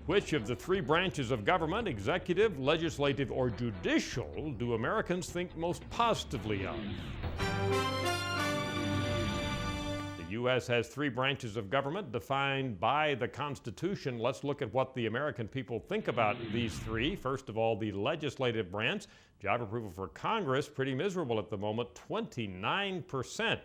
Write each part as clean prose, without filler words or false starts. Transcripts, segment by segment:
Which of the three branches of government, executive, legislative, or judicial, do Americans think most positively of? The U.S. has three branches of government defined by the Constitution. Let's look at what the American people think about these three. First of all, the legislative branch. Job approval for Congress, pretty miserable at the moment, 29%.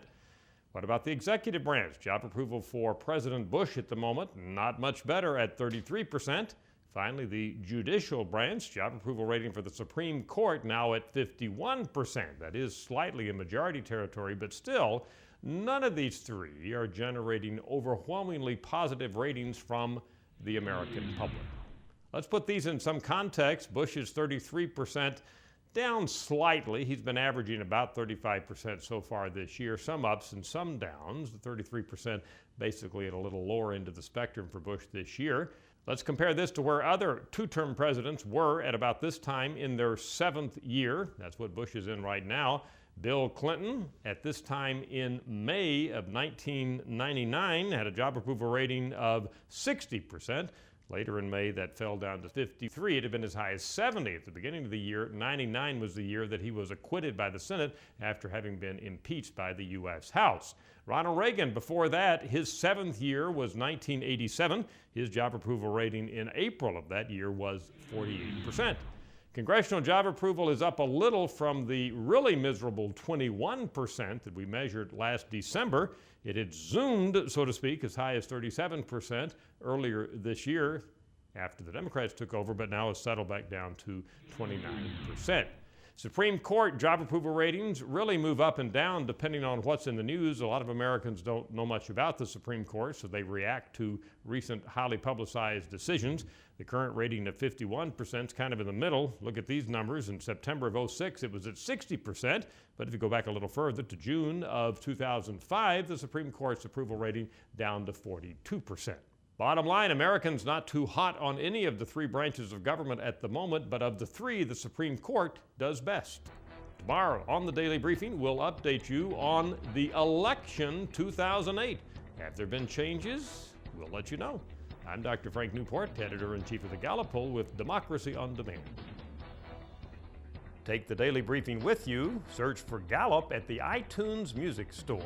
What about the executive branch? Job approval for President Bush at the moment, not much better at 33%. Finally, the judicial branch, job approval rating for the Supreme Court now at 51%. That is slightly in majority territory, but still, none of these three are generating overwhelmingly positive ratings from the American public. Let's put these in some context. Bush is 33%, down slightly. He's been averaging about 35% so far this year, some ups and some downs. The 33% basically at a little lower end of the spectrum for Bush this year. Let's compare this to where other two-term presidents were at about this time in their seventh year. That's what Bush is in right now. Bill Clinton, at this time in May of 1999, had a job approval rating of 60%. Later in May, that fell down to 53. It had been as high as 70 at the beginning of the year. 99 was the year that he was acquitted by the Senate after having been impeached by the U.S. House. Ronald Reagan, before that, his seventh year was 1987. His job approval rating in April of that year was 48%. Congressional job approval is up a little from the really miserable 21% that we measured last December. It had zoomed, so to speak, as high as 37% earlier this year after the Democrats took over, but now has settled back down to 29%. Supreme Court job approval ratings really move up and down depending on what's in the news. A lot of Americans don't know much about the Supreme Court, so they react to recent highly publicized decisions. The current rating of 51% is kind of in the middle. Look at these numbers. In September of 2006, it was at 60%, but if you go back a little further to June of 2005, the Supreme Court's approval rating down to 42%. Bottom line, Americans not too hot on any of the three branches of government at the moment, but of the three, the Supreme Court does best. Tomorrow on the Daily Briefing, we'll update you on the election 2008. Have there been changes? We'll let you know. I'm Dr. Frank Newport, Editor-in-Chief of the Gallup poll with Democracy on Demand. Take the Daily Briefing with you. Search for Gallup at the iTunes Music Store.